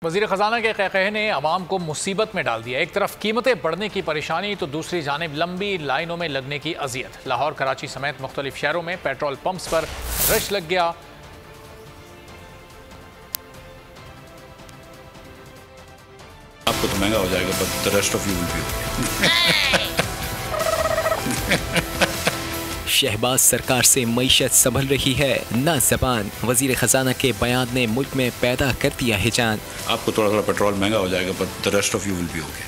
वज़ीर ख़ज़ाना के कहकहे ने अवाम को मुसीबत में डाल दिया। एक तरफ कीमतें बढ़ने की परेशानी तो दूसरी जानिब लंबी लाइनों में लगने की अजियत। लाहौर, कराची समेत मुख्तलिफ शहरों में पेट्रोल पंप्स पर रश लग गया। आपको तो महंगा हो जाएगा, but the rest of you will be. Shehbaz सरकार से मईशत संभल रही है ना ज़बान। वज़ीर ख़ज़ाना के बयान ने मुल्क में पैदा कर दिया हिजान। आपको थोड़ा थोड़ा पेट्रोल महंगा हो जाएगा, but the rest of you will be okay.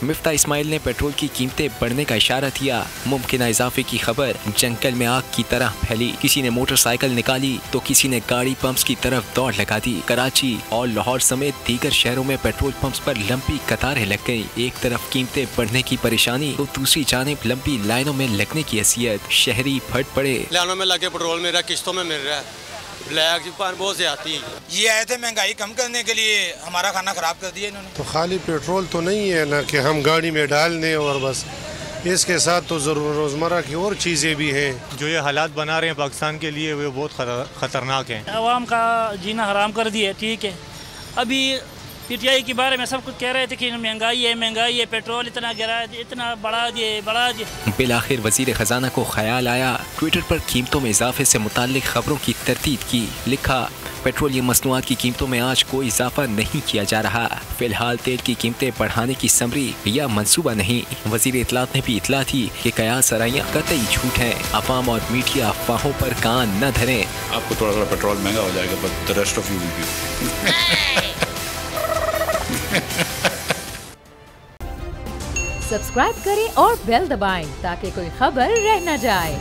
Miftah Ismail ने पेट्रोल की कीमतें बढ़ने का इशारा दिया। मुमकिन इजाफे की खबर जंगल में आग की तरह फैली। किसी ने मोटरसाइकिल निकाली तो किसी ने गाड़ी पंप्स की तरफ दौड़ लगा दी। कराची और लाहौर समेत दीगर शहरों में पेट्रोल पंप्स पर लंबी कतारें लग गई। एक तरफ कीमतें बढ़ने की परेशानी तो दूसरी जानिब लंबी लाइनों में लगने की हैसियत। शहरी फट पड़े। लाइनों में लगे पेट्रोल मेरा किस्तों में मिल रहा है, ब्लैक पर बहुत ज्यादा। ये आए थे महंगाई कम करने के लिए, हमारा खाना खराब कर दिया इन्होंने। तो खाली पेट्रोल तो नहीं है ना कि हम गाड़ी में डाल दें और बस, इसके साथ तो रोज़मर्रा की और चीज़ें भी हैं। जो ये हालात बना रहे हैं पाकिस्तान के लिए वो बहुत ख़तरनाक हैं। अवाम का जीना हराम कर दिया। ठीक है, अभी पीटीआई के बारे में सब कुछ कह रहे थे कि महंगाई है, पेट्रोल इतना गिरा, इतना बढ़ा दिए। बिलाखिर वज़ीर ख़ज़ाना को ख्याल आया। ट्विटर पर कीमतों में इजाफे से मुताल्लिक खबरों की तरतीब की। लिखा, पेट्रोलियम मसनूआत की कीमतों में आज कोई इजाफा नहीं किया जा रहा। फिलहाल तेल की कीमतें बढ़ाने की समरी या मंसूबा नहीं। वज़ीर इत्तलात ने भी इतला थी कि कयास सराइयाँ कतई झूठ हैं। अवाम और मीडिया अफवाहों पर कान न धरें। आपको थोड़ा थोड़ा पेट्रोल महंगा हो जाएगा, but the rest of you will B. Subscribe करें और बेल दबाएं ताकि कोई खबर रह न जाए।